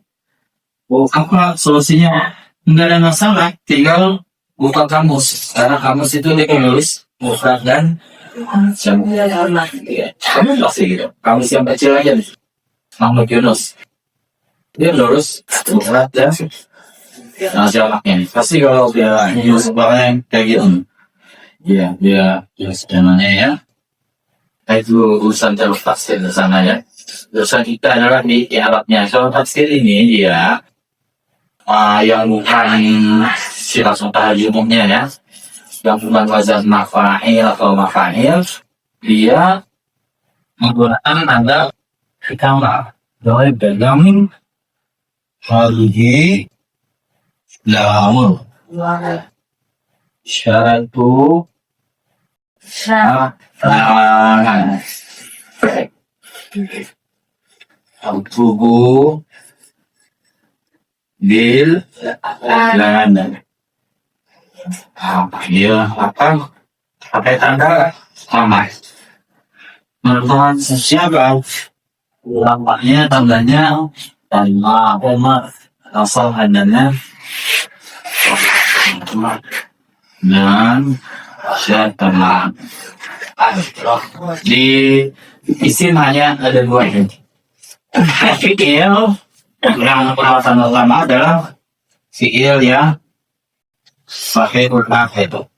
Oh, apa solusinya? Enggak ada masalah, tinggal buka kamus. Karena kamus itu dia nulis mufrad dan jamak. Kamus pasti gitu. Kamus yang kecil aja nih. Muhammad Yunus. Dia lurus mufrad dan jamaknya. Pasti kalau dia Yunus barang kayak gitu. Iya, dia sebenarnya ya. Itu urusan jalur tafsir di sana ya. Urusan kita adalah di Arabnya. Jalur tafsir ini dia yang bukan si langsung tahajud umumnya ya, yang bukan wazan mafa'il atau mafa'il, dia menggunakan tanda hikmah dari bergamin halihi lamul syaratu tubuh bil lanan. Dia apa? Pakai tanda sama. Menentukan siapa? Lampaknya tandanya tanpa koma asal handanya dan syaitan. Di isim hanya ada dua ini. Fi'il yang peralatan utama adalah fi'il yang sahihul akhir.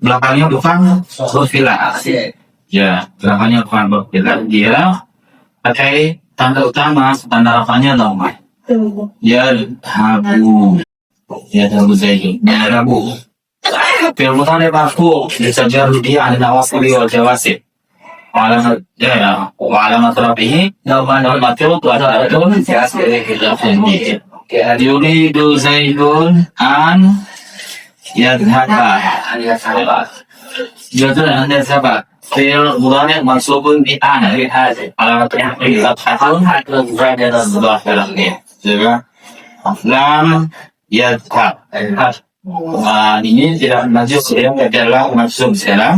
Belakangnya bukan huruf ilah. Ya, belakangnya bukan huruf ilah. Dia pakai tanda utama, tanda rafanya dhamma. Ya habu. Ya habu zaid. Ya habu. Fi'il mudhari marfu' lisajar dia ada nawasib wal jawasib. Alamat ya, alamat rabbih normatif pada itu yuridu zaidun an yadhhaba jatuh anda sahabat fil mudhari mansubun bi an alamat rabbih fathun berada dalam dalamnya juga lam yadhhab ini tidak maju yang adalah maksud sekarang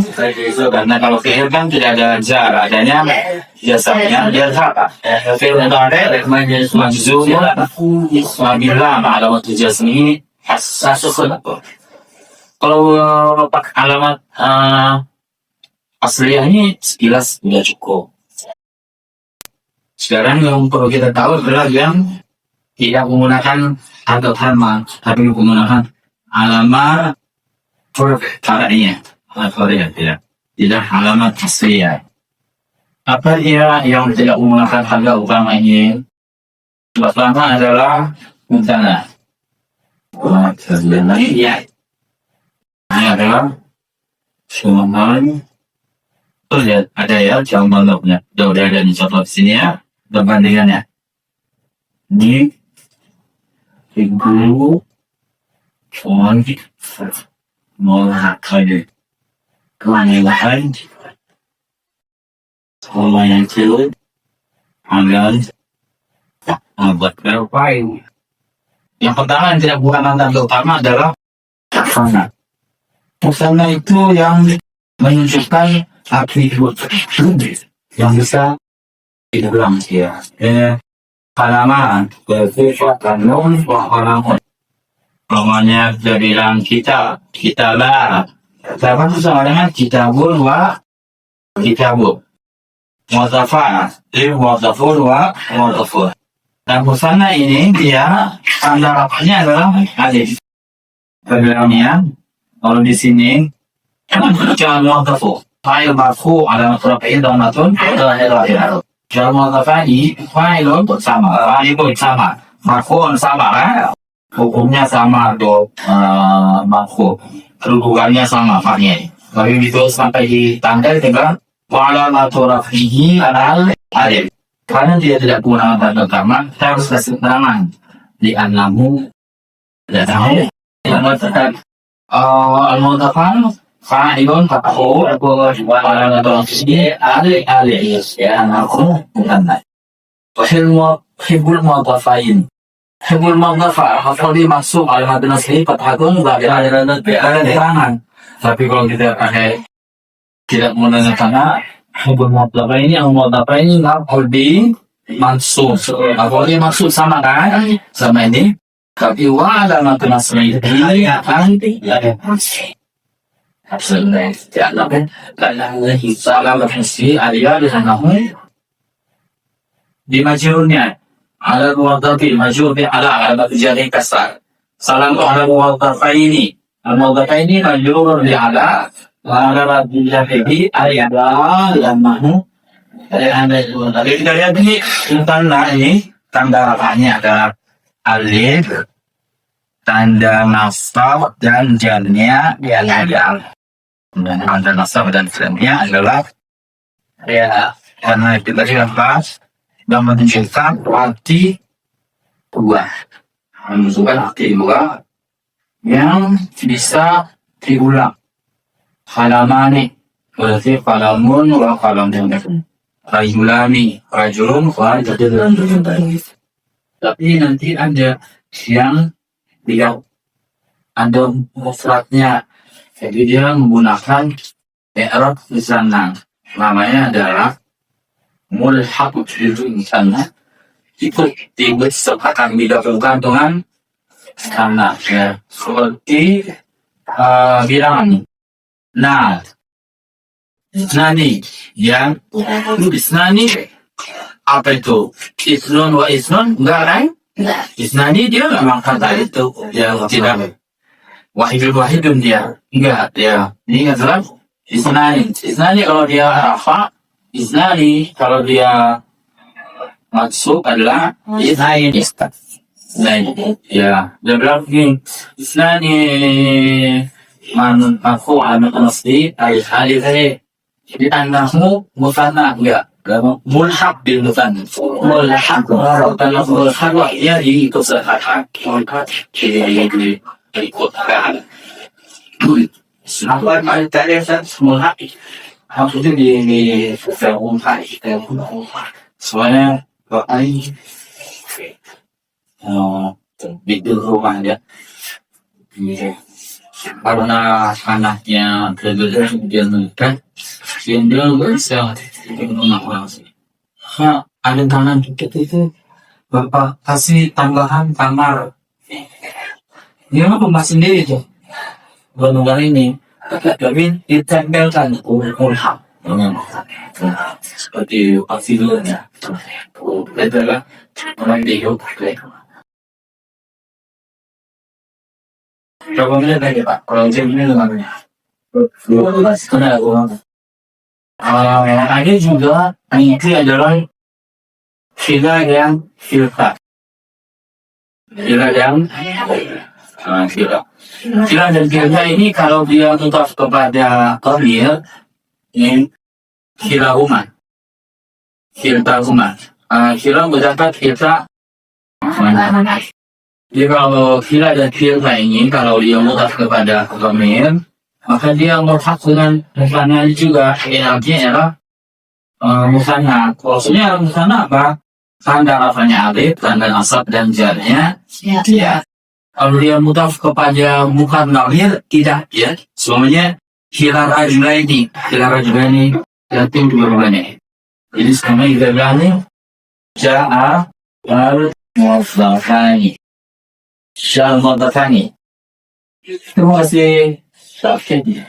karena kalau fi'il kan tidak ada jar, adanya jasanya dia apa fi'il mudhari majzumnya bila alamat jazmi hasasun. Kalau pakai alamat aslinya ini sekilas sudah cukup. Sekarang yang perlu kita tahu adalah yang tidak menggunakan atau tama tapi menggunakan alamat far'iyah tidak alamat asliyah. Apa dia yang tidak menggunakan tanda utama ini? Pertama adalah mubtada. Ini adalah sumaman. Lihat ada ya jawabannya. Sudah ada di contoh sini ya perbandingannya. Di ibu kemana lahan lumayan kecil agar membuat verify. Yang pertama yang tidak bukan tanda utama adalah musana. Musana itu yang menunjukkan atribut yang bisa diulang ya. Halaman berarti kanun halaman. Namanya kita bilang kitalah. Sama sama dengan kitabun wa kitabu. Mu'tafah, mu'tafun wa mu'tafun. Dan musana ini dia tanda rapatnya adalah alif. Perbedaannya kalau di sini jangan mu'tafu. Fa'il marfu alamat rafi'in dhamatun zahirah. Jangan mu'tafa ini fa'ilun sama, fa'ilun sama, marfu'un sama kan? Hukumnya sama untuk marfu. Kedudukannya sama fa'ilnya. Tapi itu sampai di tanda dengan wa'alamatu rafihi alif. Karena dia tidak punya tanda utama, kita harus kasih keterangan di anamu tidak tahu yang mengatakan al-mutafan fa'ilun fa'hu wa'alamatu rafihi alif ya aku bukan hibul mu'tafain hibul mu'tafa hafal dia masuk alamat nasli fathakun ada keterangan. Tapi kalau kita pakai tidak menandakan hubung mu'tafa ini maf'ul bi mansub. Maf'ul bi mansub sama kan? Sama ini. Tapi wa alamat nasbi akan absolutely tidak kan? Alamat nasbi aliyah disanahu di majrurnya ala muwaddafi majrur bi ala alamat jari kasar. Salam ala muwaddafaini. Al-muwaddafaini majrur bi ala alamat jari aliyah yang mahu. Jadi kita lihat ini tanda rafa'nya adalah alif, tanda nasab dan jarnya al. Dan tanda nasab dan jarnya adalah ya karena kita sudah bahas dan menunjukkan arti dua, menunjukkan arti dua yang bisa diulang. Halamani berarti halamun wa halamun. Rajulani, rajulun, rajulun. Tapi nanti ada yang dia ada mufradnya, jadi dia menggunakan i'rab di sana. Namanya adalah mulhaq bil sana. Itu akan dilakukan dengan sana ya. Seperti bilangan. Nah, isnani yang isnani apa itu? Isnun wa isnun enggak kan? Isnani dia memang kata itu ya tidak wahidun dia enggak dia ini adalah isnani kalau dia rafa, isnani kalau dia maksud adalah isnain ya dia bilang begini isnani man aku anak nasdi alif jadi tandamu musanna enggak mulhaq bil musanna mulhaq ya di itu sahaja ikut kan apa yang terlihat mulhaq maksudnya di film soalnya ini di rumah dia karena anaknya kerja dia menikah dia bisa ada tangan dikit itu bapak kasih tambahan kamar dia rumah sendiri tuh bangunan ini tapi ditempelkan mulhaq seperti pasilnya adalah orang dihidup coba lihat lagi Pak, kalau ini namanya. Ada juga ini adalah sila yang filter. Sila dan filter ini kalau dia mutaf kepada dhamir ini sila umat. Sila mendapat filter. Jadi kalau kira dan filter ini kalau dia mutaf kepada dhamir maka dia mulhaq dengan musanna juga artinya adalah Musanna. Maksudnya musanna apa? Tanda rafanya alif, tanda nasab dan jarnya Ya. ya. Kalau dia mudaf kepada bukan lamir tidak ya. Semuanya hilal rajulaini yatim berbanyak. Jadi semuanya kita bilang nih ja'a al muwazzafani. Syal muwazzafani. Terima kasih. Syafii.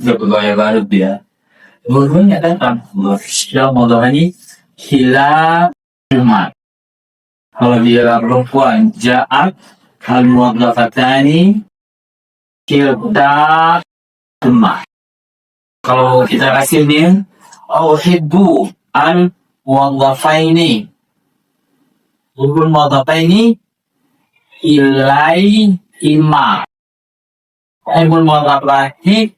Bergaya baru dia. Dua-duanya datang. Syal muwazzafani hilal Jumat. Kalau dia perempuan ja'at al-muwadzafatani kilta Jumat. Kalau kita kasih nih uhibbu al-muwadzafaini. Al-muwadzafaini ilai ima. Al-muwadzafati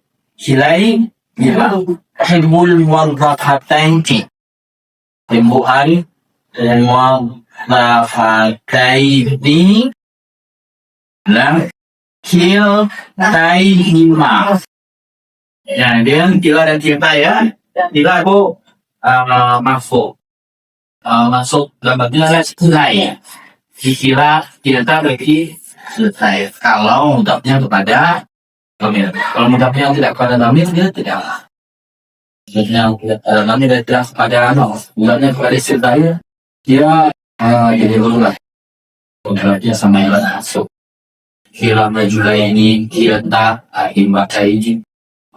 ilai ima. Al-muwadzafataini. Timbuhan muwadzafataini dan kiltaihima. Ya, dia kila dan kilta ya. Kila itu masuk dalam artinya selesai. Kila kilta berarti selesai. Kalau mudafnya kepada dhamir. Kalau mudafnya tidak kepada dhamir dia tidak. Mudafnya tidak kepada mudafnya kepada selesai. Dia jadi berulang. Berarti sama yang masuk. Kila majulaini kilta ahimataini.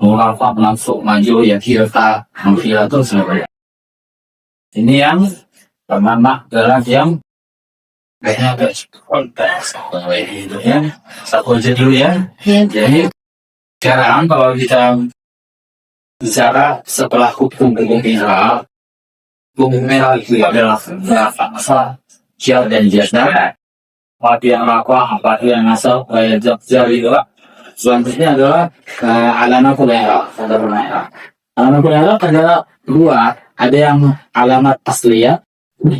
Murafah langsung maju ya kilta kila itu sebenarnya. Ini yang pertama adalah yang kayaknya agak konteks itu ya. Satu aja dulu ya. Jadi sekarang kalau kita bicara setelah hukum merah, hukum merah itu adalah masalah syar dan jazar. Apa yang makwa, apa yang asal, kayak jazar itu. Selanjutnya adalah alamatul i'rab. Alamatul i'rab adalah dua. Ada yang alamat asliyah.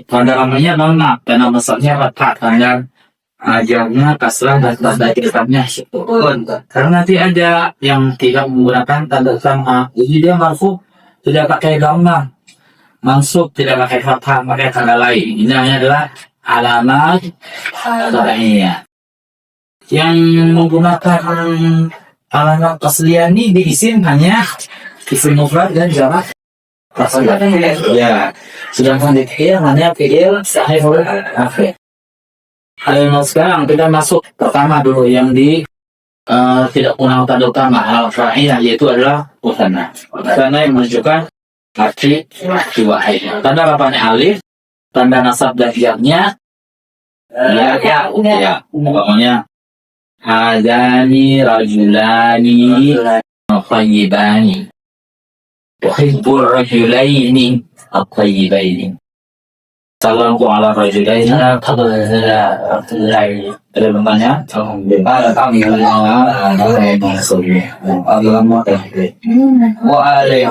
Tanda namanya nona, tanda masalahnya fathah, tanda ajarnya kasrah dan tanda kitabnya sukun. Karena nanti ada yang tidak menggunakan tanda sama. Jadi dia marfu tidak pakai dhamma, mansub tidak pakai fathah, pakai tanda lain. Ini namanya adalah alamat syar'iyyah. Yang menggunakan alamat asliyah ini di isim hanya isim mufrad dan jamak. Ya, sedangkan di fi'il hanya fi'il sahihul akhir. Sekarang kita masuk pertama dulu yang di tidak punya tanda utama al-fa'iyah, yaitu adalah musanna. Musanna yang menunjukkan arti wahid. Tanda rafanya alif, tanda nasab dan jarnya ya. Pokoknya hadani rajulani tayyibani. Uhibbur rajulaini at-tayyibaini. Sallallahu ala rajulaini at-tayyibaini. Ada bertanya? Ada kami wa alaihi